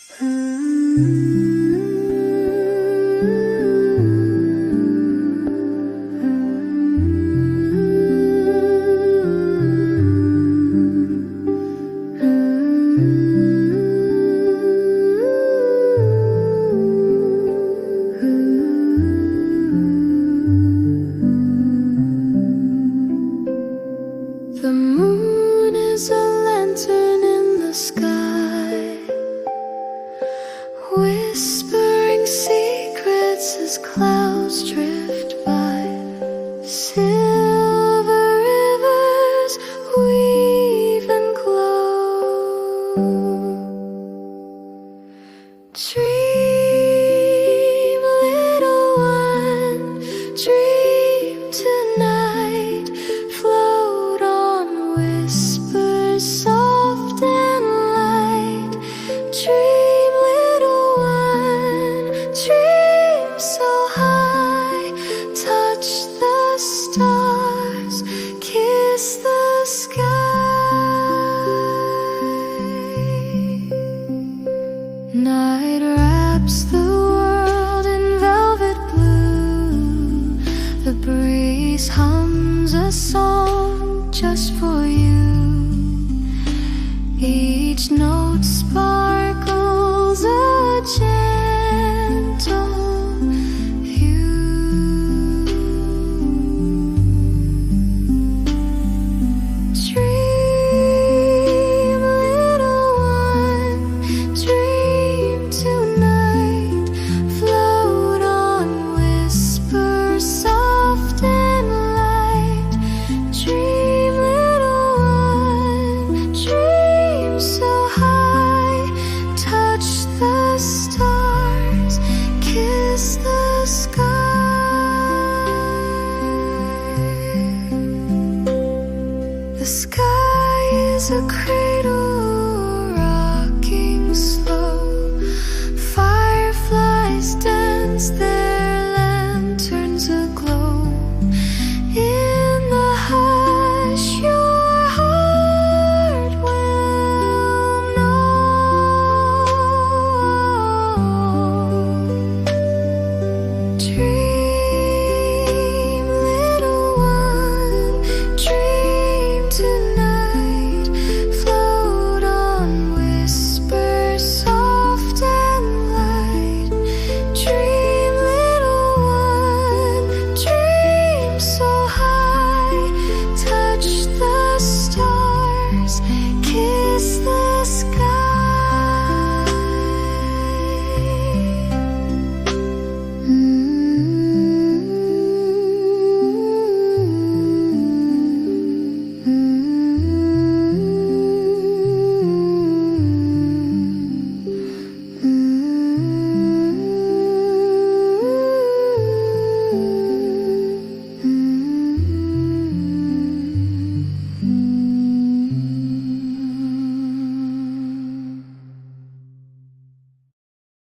The moon is a lantern in the sky, whispering secrets as clouds drift by. Silver rivers weave and glow. Dream, little one, dream tonight. Float on whispers soft and light. Dream, little one, dream so high. Touch the stars, kiss the sky. Night wraps the world in velvet blue. The breeze hums a song just for you. Each note sparks